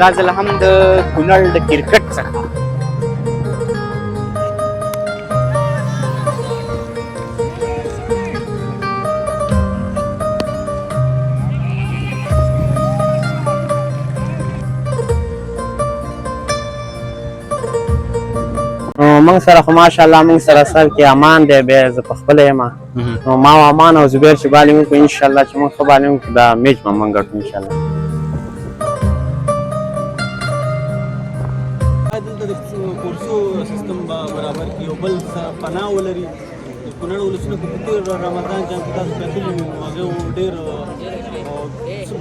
دا ځل هم د کونړ د کرکټ څخه موږ سره خو ماشاءالله موږ سره سر کې امان دی بیا زه په خپله یم نو ما او امان او زبیر چې بالینګ وکړو انشاءالله چې موږ ښه بالینګ وکړو دا میچ به موږ ګټو انشاءالله. دلته د کورسو سیستم برابر کړي او بل پناه ولري. د کونړ ولسونه په تېر رمضان جام کې تاسو کتلي وي نو هغه ډېر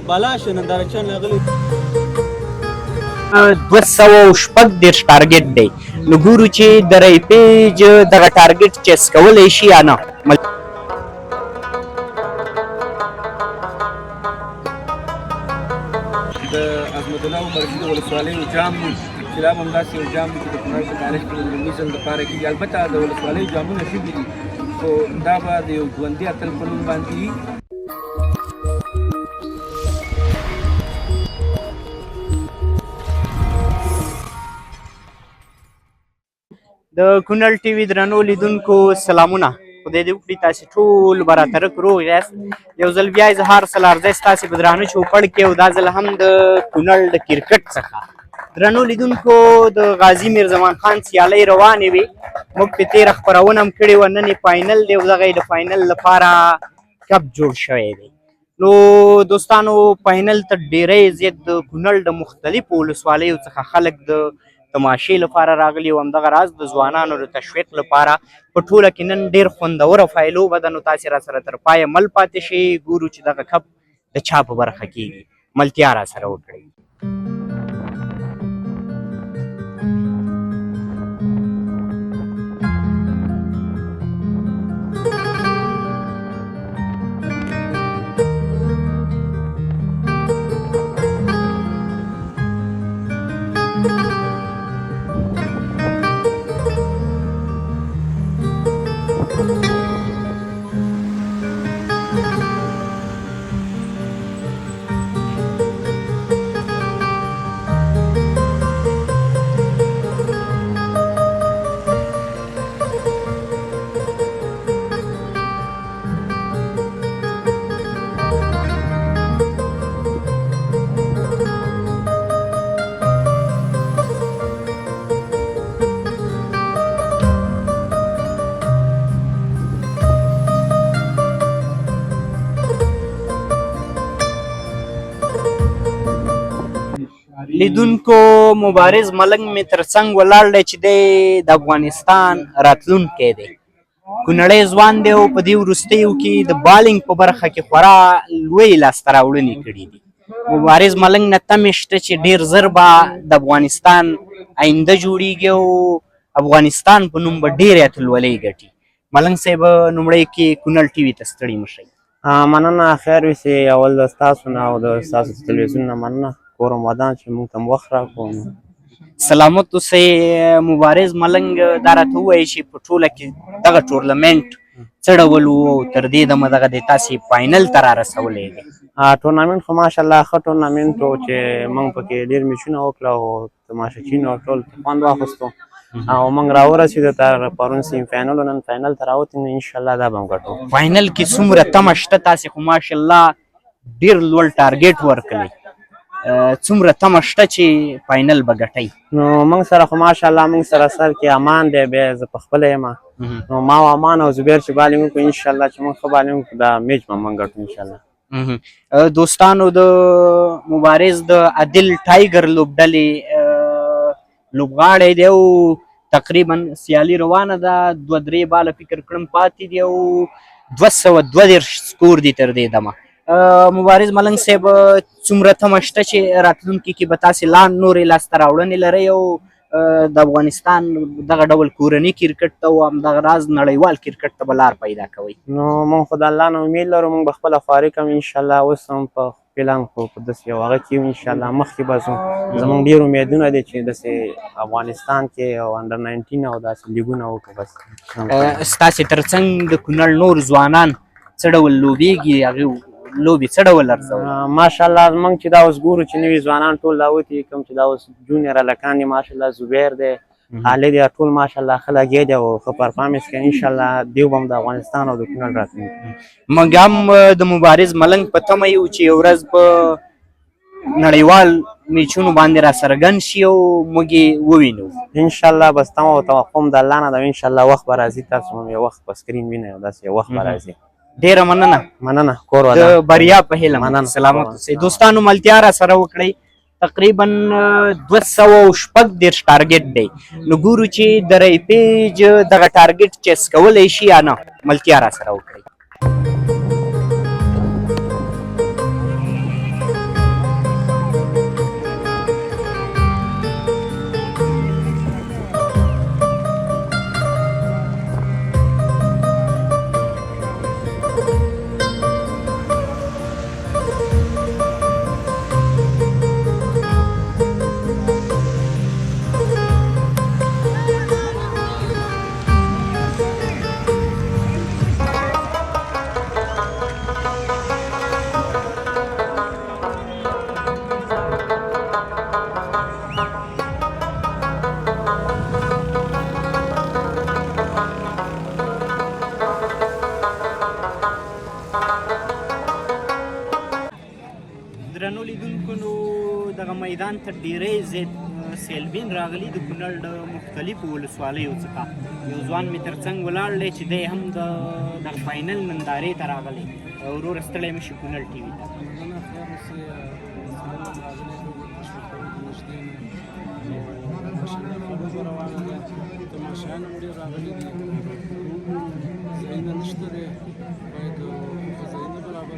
بالا شه نندارچیان راغلي 236 ټارګټ دی نو ګورو چې د ری پیج دغه ټارګټ چیس کولی شي یا نه. د عظمت الله عمر رشید ولسوالۍ جام چې دا هم همداسې یو جام دی چې د کونړ په تاریخ کې د لومړي ځل دپاره کېږي. البته د ولسوالۍ جامونه شوي دي خو دا به د یو ژوندي اتل په نوم باندې وي. د کونړ ټي وي درنو لیدونکو سلامونه، خدای دې وکړي تاسې ټول به راترک روغ یاست. یو ځل بیا اظهار سلارځی ستاسې په درانه چوپړ کې او دا ځل هم د کونړ د کرکټ څخه. درنو لیدونکو د غازي میرزمان خان سیالۍ روانې وې، موږ په تېره خپرونه هم کړې وه. نن یې فاینل دی او دغه یې د فاینل لپاره کپ جوړ شوی دی. نو دوستانو فاینل ته ډېری زیات د کونړ د مختلفو ولسوالیو څخه خلک د تماشې لپاره راغلي او همدغه راز د ځوانانو د تشویق لپاره په ټوله کې نن ډېر خوندوره فایلوبه ده. نو تاسې راسره تر پایه مل پاتې شئ، ګورو چې دغه کپ د چا په برخه کېږي. ملتیا راسره وکړئ. لیدونکو مبارز ملنګ مې تر څنګ ولاړ دی چې دی د افغانستان راتلونکی دی. کونړی ځوان دی او په دې وروستیو کې د بالینګ په برخه کې خورا لویې لاسته راوړنې کړي دي. مبارز ملنګ نه تمې شته چې ډېر زر به د افغانستان آینده جوړیږي او افغانستان په نوم به ډېرې اتلولۍ ګټي. ملنګ صاحب لومړی کې کونړ ټي وي ته ستړي مه شئ. مننه، خیر وسې. اول د ستاسو نه او د ستاسو تلویزیون نه مننه، کورم ودان چې موږ ته وخت راکړو. سلامت اوسئ. مبارز ملنګ دا راته ووایي چې په ټوله کې دغه ټورنمنټ څه ډول و او تر دې دمه دغه د تاسې فاینل ته را رسولی دی. ټورنمنټ خو ماشاءالله ښه ټورنمنټ و چې موږ پکې ډېر میچونه وکړه او تماشچیانو ټول خوند واخیستو او موږ راورسېدو تر پرون سیم فاینل و نن فاینل ته راوتو. نو انشاءالله دا به هم ګټو. فاینل کې څومره تمه شته؟ تاسې خو ماشاءالله ډېر لوړ ټارګېټ ورکړی، څومره تمه شته چې فاینل به ګټئ؟ نو موږ سره خو ماشاءالله موږ سره سر کې امان دی بیا زه په خپله یم نو ما او امان او زبیر چې بالینګ وکړو انشاءالله چې موږ ښه بالینګ وکړو دا میچ به موږ ګټو انشاءالله. دوستانو د مبارز د عادل ټایګر لوبډلې لوبغاړی دی او تقریبا سیالي روانه ده. 2-3 باله فکر کړم پاتې دي او 232 سکور دي تر دې دمه. مبارز ملنګ صاحب څومره تمه شته چې راتلونکي کې به تاسې لا نورې لاسته راوړنې لرئ او د افغانستان دغه ډول کورني کرکټ ته او همدغه راز نړیوال کرکټ ته به لار پیدا کوئ؟ نو موږ خو د الله نه امید لرو، موږ به خپله خواري کوو انشاءالله. اوس هم په پلان خو په داسې یو هغه کې یو انشاءالله مخکې به ځو. زموږ ډېر امیدونه دي چې داسې افغانستان کې او انډر 19 او داسې لیګونه وکړو. بس ستاسې تر څنګ د کونړ نور ځوانان څه ډول لوبېږي؟ هغې لوبې څه ډول ارزوي؟ ماشاءالله موږ چې دا اوس ګورو چې نوي ځوانان ټول راوتي کوم چې دا اوس جونیئر هلکان دي ماشاءالله زبیر دی خالد دی ټول ماشاءالله ښه لګیا دي او ښه پرفارمنس کوي انشاءالله دیو به هم د افغانستان او د کونړ راتلونکی موږ هم د مبارز ملنګ په تمه یو چې یو ورځ په نړیوال میچونو باندې را څرګند شي او موږ یې ووینو انشاءالله بس تمه او توقع هم د الله نه ده انشاءالله وخت به راځي تاسو هم یو وخت په سکرین وینئ او داسې یو وخت به راځي ډیره مننه کور د ولا بریا په هیله مننه. سلامت اوسئ دوستانو ملتیا را سره وکړئ تقریبا 240 ټارګټ دی نو ګورو چې د ری پیج دغه ټارګټ چیس کولی شي یا نه ملتیا را سره وکړئ درنو لیدونکو نو دغه میدان ته ډیری زیات سیلبین راغلي د کونړ د مختلفو ولسوالیو څخه یو ځوان مې تر څنګ ولاړ دی چې دی هم د فاینل نندارې ته راغلی ورور ستړی مه شي کونړ ټي وي ته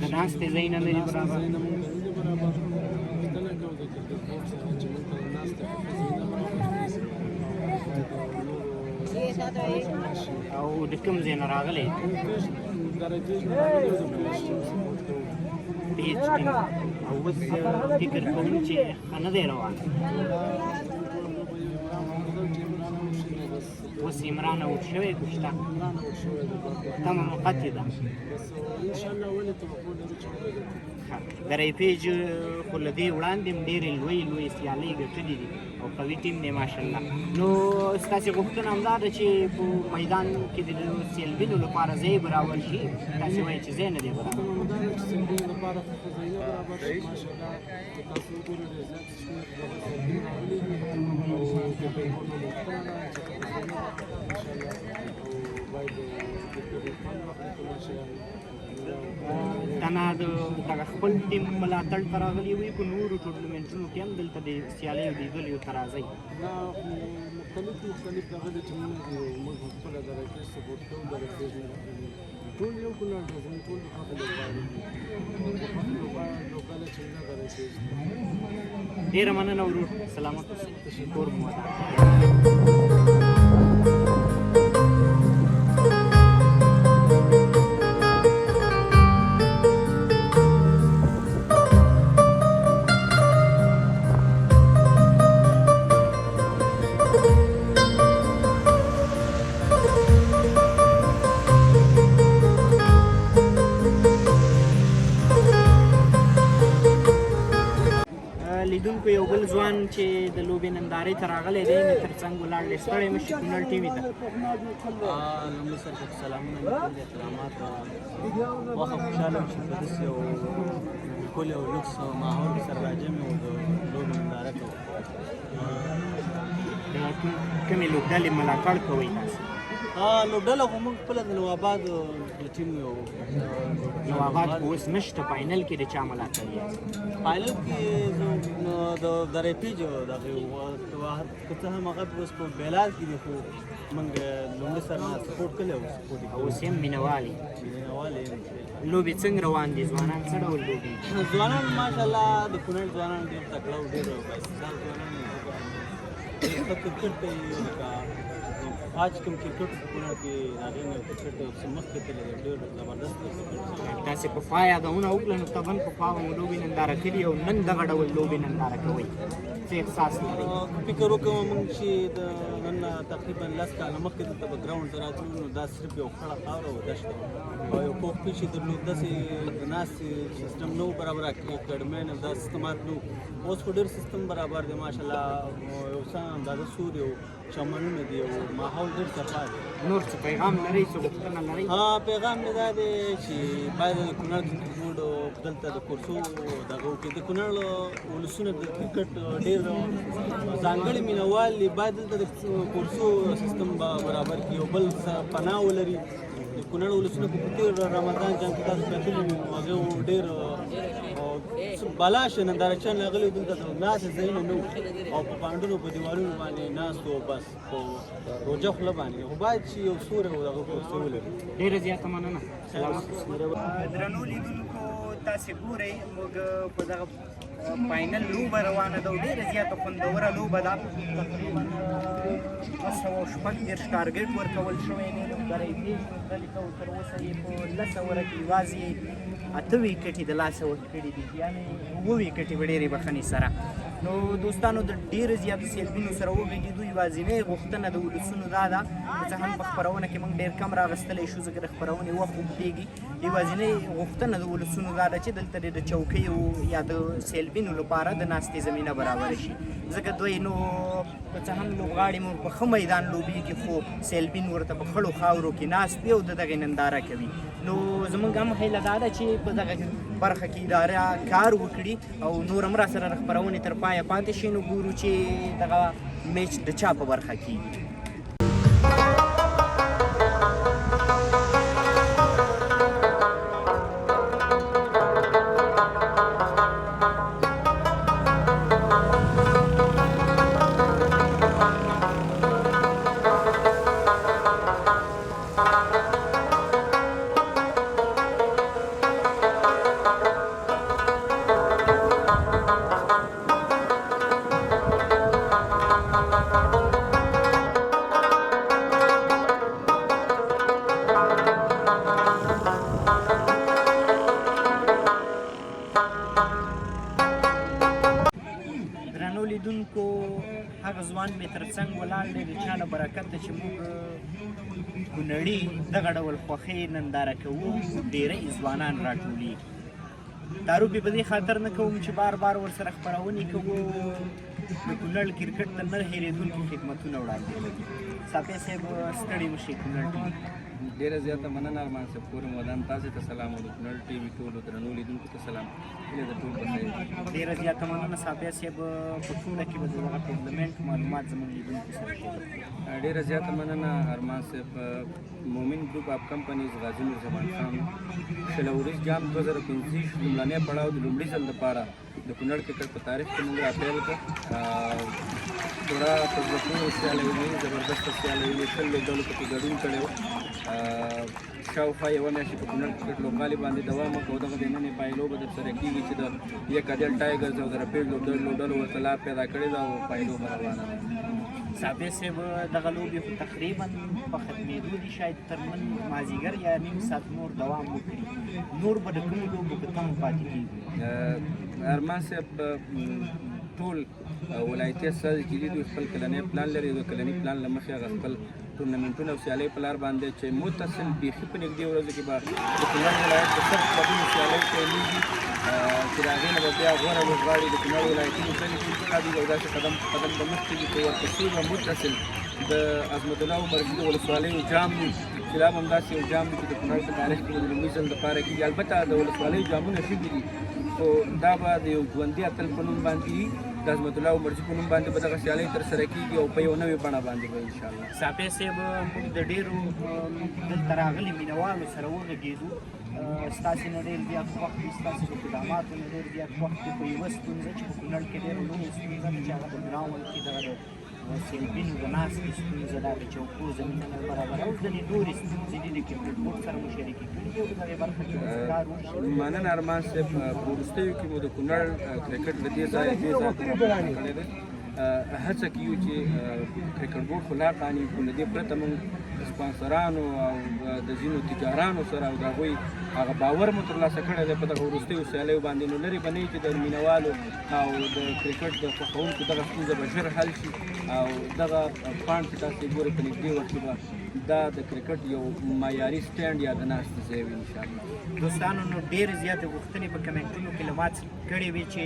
د ناستې ځای نه لري برابر او د کوم ځای نه راغلی پیج ټیم او اوس فکر کوم چې ښه نه دی روان اوس عمران اوټ شوی که شته تمه موقتې ده د ری پیج خو له دې وړاندې هم ډېرې لویې سیالۍ ګټلې دي او قوي ټیم دی ماشاءالله نو ستاسې غوښتنه همدا ده چې په میدان کې د سیلبینو لپاره ځای برابر شي تاسې وایئ چې ځای نه دی برابر تنها دغه خپل ټیم ملاتړ ته راغلي وي په نورو ټورنمنټونو کې هم دلته د سیالیو لیدلیو ته راځئ مختلف دغه د ټیمونو دي موږ خپله دغه کې سپورټ کوو دغه پیج نه ټول یو کونړ دی زموږ ټول د خوښې لوبغاړي چې نه دغه پیج ډېره مننه ورور سلامت اوسئ کور مو ودان لیدونکو یو بل ځوان چې د لوبې نندارې ته راغلی دی مې تر څنګ ولاړ دی ستړی مه شي کونړ ټي وي ته لومړي سر ته سلامونه مې ټول احترامات وخه خوشحاله یم چې په داسې یو ښکلي او لوکس ماحول کې سره راجم یو د لوبې ننداره کوو د کومې لوبډلې ملاتړ کوئ تاسې لوبډله خو موږ خپله د نواباد ټیم یو نواباد خو اوس نشته فاینل کې د چا ملاتړ یاست فاینل کې د ری پیج دغه که څه هم هغه اوس په بلال کې دی خو موږ لومړي سر نه سپورټ کړی او سپورټ یې اوس یې هم مینهوال یې لوبې څنګه روان دي ځوانان څه ډول لوبې ځوانان ماشاءالله د کونړ ځوانان ډېر تکړه او ډېر بااستعداده ځوانان دي ښه کرکټ کوي لکه आज کوم کرکټ په کونړ کې هغې نه کرکټ څه مخکې تللی دی ډېر زبردست کرکټ تاسې پخوا یادونه وکړه نو طبعا پخوا به مو لوبې ننداره کړي او نن دغه ډول لوبې ننداره کوئ څه احساس لرئ فکر وکړم موږ چې د نن تقریبا 10 کاله مخکې دلته به ګراوند ته راتلو نو دا صرف یو خړه خاوره او دښته وه او یو پوخ پیچ یې درلود داسې د ناستې سیستم نه و برابر اکیډمین او دا سیستمات نه اوس خو ډېر سیستم برابر دی ماشاءالله یو څه اندازه سوري او چمنونه دي او ماحول ډېر صفا دی نور څه پیغام لرئ څه غوښتنه لرئ؟ پیغام مې دا دی چې باید د کونړ کرکټ بورډ دلته د کورسو دغه وکړي د کونړ ولسونه د کرکټ ډېر ځانګړي مینوال دي باید دلته د کورسو سیستم برابر کړي او بل پناه ولري د کونړ ولسونه په تېر رمضان جنګ کې تاسو کتلي وي نو هغه ډېر بلا شه نندارچیان راغلي دلته د ناستې ځایونه نه وو او په پانډونو په دیوالونو باندې ناست وو بس په روجه خوله باندې خو باید چې یو سوری او دغه کورسۍ ولري ډېره زیاته مننه. درنو لیدونکو تاسې ګورئ موږ په دغه فاینل لوبه روانه ده او ډېره زیاته خوندوره لوبه ده. تقریبا 230 ټارګټ ورکول شوی دی لوبګری پېژنو ته تر اوسه یې په 10 اوره کې یوازې 8 ویکټې د لاسه ورکړي دي یعنې 7 ویکټې په ډېرې بښنې سره. نو دوستانو د ډېرو زیاتو سیلبینو سره وغږېدو یوازینۍ غوښتنه د ولسونو دا ده که څه هم په خپرونه کې موږ ډېر کم راغستلی شو ځکه د خپرونې وخت اوږدېږي یوازینۍ غوښتنه د ولسونو دا ده چې دلته د چوکیو یا د سیلبینو لپاره د ناستې زمینه برابره شي ځکه دوی نو که څه هم لوبغاړي مو په ښه میدان لوبېږي خو سیلبین ورته په خړو خاورو کې ناست وي او د دغې ننداره کوي. نو زموږ هم هیله دا ده چې په دغه برخه کې اداره کار وکړي او نور هم را سره د خپرونې تر پایه پاتې شي نو ګورو چې دغه میچ د چا په برخه کېږي. لیدونکو هغه ځوان مې تر څنګ ولاړ دی د چا له برکته چې موږ کونړي دغه ډول خوښۍ ننداره کوو ډېری ځوانان راټولېږي. دا روبې په دې خاطر نه کوم چې بار بار ورسره خپرونې کوو د کونړ کرکټ ته نه هېرېدونکي خدمتونه وړاندې کوي. صافی صاحب ستړي مه شئ کونړ ټي وي. ډېره زیاته مننه ارمان صاحب کور مودان تاسې ته سلام او د کونړ ټي وي ټولو درنو لیدونکو ته سلام هیله د ټول په خیر. ډېره زیاته مننه صافی صاحب په ټوله کې به د دغه ټورنمنټ معلومات زموږ لیدونکو سره شریک کړئ. ډېره زیاته مننه ارمان صاحب. مومن ګروپ اف کمپنیز غازي نور زمان خان شلوریز جام 2025 لومړنی پړاو د لومړي ځل لپاره د کونړ کرکټ په تاریخ کې موږ راپیل کړ. پوره په زړه پورې سیالۍ وې زبردسته سیالۍ وې 100 لوبډلو پکې ګډون کړی و. شاوخوا یوه میاشتې په کونړ کرکټ لوبغالي باندې دوام وکړ. دغه د نننۍ پایلو به درسره کېږي چې د یک عدل ټایګرز او د رپیډ لوبډلو ورته لار پیدا کړې ده او پایلو به روانه ده. صافی صاحب دغه لوبې خو تقریبا په ختمېدو دي شاید تر نن مازدیګر یا نیم ساعت نور دوام وکړي. نور به د کومو لوبو په تمه پاتې کېږي؟ ارمان صاحب ټول ولایتي استازي چې دي دوی خپل کلنی پلان لري. د کلني پلان له مخې هغه خپل ټورنمنټونه او سیالۍ په لار باندې چې متصل بیخي په نږدې ورځو کې به د کونړ ولایت په سخت کلبونو سیالۍ پیلېږي چې د هغې نه به بیا غوره لوبغاړي د کونړ ولایتي لوبډلې ټول او داسې قدم په قدم به مخکې ځي. په ورپسې به متصل د عظمت الله عمرجي د ولسوالیو جام وي چې دا به همداسې یو جام وي چې د کونړ په تاریخ کې د لومړي ځل دپاره کېږي. البته د ولسوالیو جامونه شوي دي خو دا به د یو ژوندي اتل په نوم باندې وي. د عظمت الله عمرجي په نوم باندې به دغه سیالۍ ترسره کېږي او په یو نوې بڼه باندې به انشاءالله. صافی صاحب موږ د ډېرو دلته راغلي مینوالو سره وغږېدو. ستاسې نه ډېر زیات خوښ دي ستاسې د خدماتو نه ډېر زیات خوښ دي په یوه ستونزه چې په کونړ کې ډېره لویه ستونزه ده چې هغه د ګراوند کې دغه د سیلبینو د ناستې ستونزه ده د چوکو زمینه نه برابره او ځینې نورې ستونزې دي د کرکټ بورډ سره مو شریکې کړي دي او د دغې برخه کې کار وشي. مننه ارمان صاحب. په وروستیو کې مو د کونړ کرکټ له دې ځایه کړی دی. هڅه کوي چې کرکټ بورډ خو لا قانون خو له دې پرته موږ د سپانسرانو او د ځینو تجارانو سره او د هغوی هغه باور مو ترلاسه کړی دی په دغه وروستیو سیالیو باندې. نو لرې به نه وي چې د مینوالو او د کرکټ د خوښوونکو دغه ستونزه به ژر حل شي او دغه پاڼ چې تاسې ګورئ په نږدې وخت کې به دا د کرکټ یو معیاري سټینډ یا د ناستې ځای وي انشاءالله. دوستانو نو ډېرې زیاتې غوښتنې په کمنټونو کې له ما کړې وې چې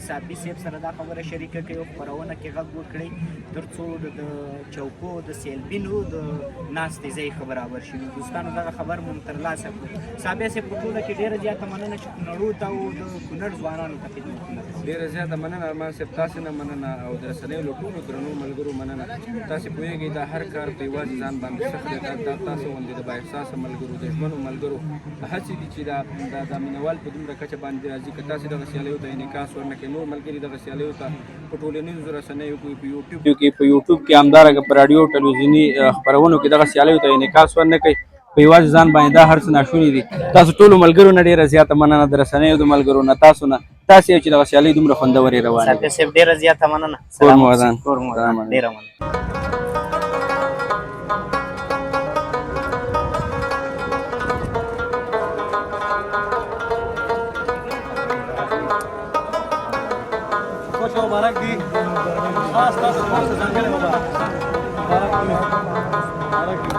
صابري صاحب سره دا خبره شریکه کړئ او خپرونه کې غږ وکړئ تر څو د چوکو د سیلبینو د ناستې ځای ښه برابر شي. نو دوستانو دغه خبر مو ترلاسه کړو. صابر صاحب په ټوله کې ډېره زیاته مننه چې کونړو ته او د کونړ ځوانانو ته خدمتونه کوئ. ډېره زیاته مننه ارمان صاحب، تاسې نه مننه او د رسنیو له ټولو درنو ملګرو مننه. تاسې پوهېږئ دا هر کار په یوازې ځان باندې سخت دی. دا تاسو غوندې د بااحساسه ملګرو د ژمنو ملګرو هڅې دي چې دا مینوال په دومره کچه باندې راځي. که تاسې دغه سیالیو ته انعکاس ورنه کړئ، نور ملګري دغه سیالیو ته په ټولنیزو رسنیو کې په یوټیوب کې همدارنګه په راډیو ټلویزیوني خپرونو کې دغه سیالیو ته انعکاس ورنه کړئ، په یوازې ځان باندې دا هر څه ناشوني دي. تاسو ټولو ملګرو نه ډېره زیاته مننه، د رسنیو د ملګرو نه تاسو نه، تاسې چې دغه سیالۍ دومره خوندورې روانې صابر صاحب ډېره زیاته مننه. کور مو ودان. ډېره مننه. خوش او مبارک دي. خاص تاسو خاص ځانګړی مبارک وي. مبارک وي.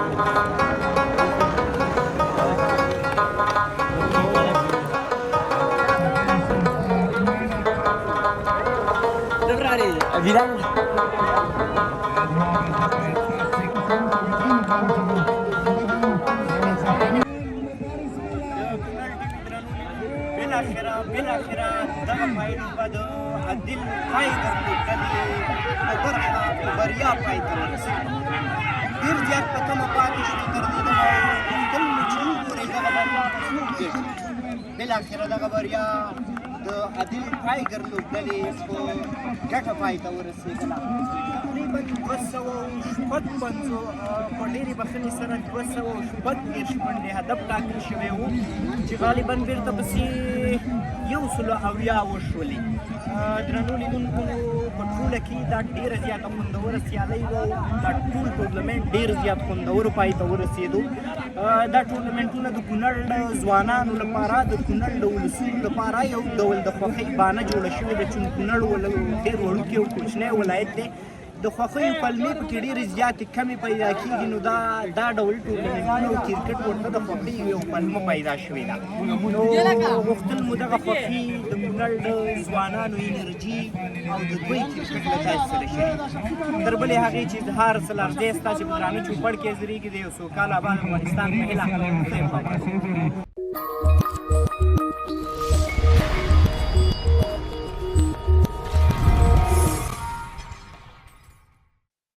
بالاخره دغه پایلو به د عدل پای درلودلې او برخه په بریا پای ته ورسېده. ډېر زیات په تمه پاتې شوې تر دې دمه غوښتل مو چې وګورئ دغه بریا به څوک ګټي. بالاخره دغه بریا د عدل پای درلودلې په ګټه پای ته ورسېدله. تقریبا 256 په ډېرې بخښنې سره 236 منډې هدف ټاکل شوی و چې غالبا بېرته پسې 180 وشولې. درنو لیدونکو په ټوله کې دا ډېره زیاته خوندوره سیالۍ وه او دا ټول ټورنمنټ ډېر زیات خوندورو پای ته ورسېدو. دا ټورنمنټونه د کونړ ځوانانو لپاره، د کونړ د ولسونو لپاره یو ډول د خوښۍ بانه جوړه شوې ده چې کونړ ډېر وړوکی او کوچنی ولایت دی. د خوښیو پلمې پکې ډېرې زیاتې کمې پیدا کېږي. نو دا ډول ټورنمنټونه او کرکټ ورته د خوښیو یو پلمه پیدا شوې ده. نو غوښتل مو دغه خوښي د کونړ د ځوانانو انرژي او د دوی کرکټ له تاسو سره شریک تر بلې هغې چې اظهار څه لرزی ستاسې په درانه چوپړ کې ځرېږي د یو سوکاله افغان افغانستان په هیله.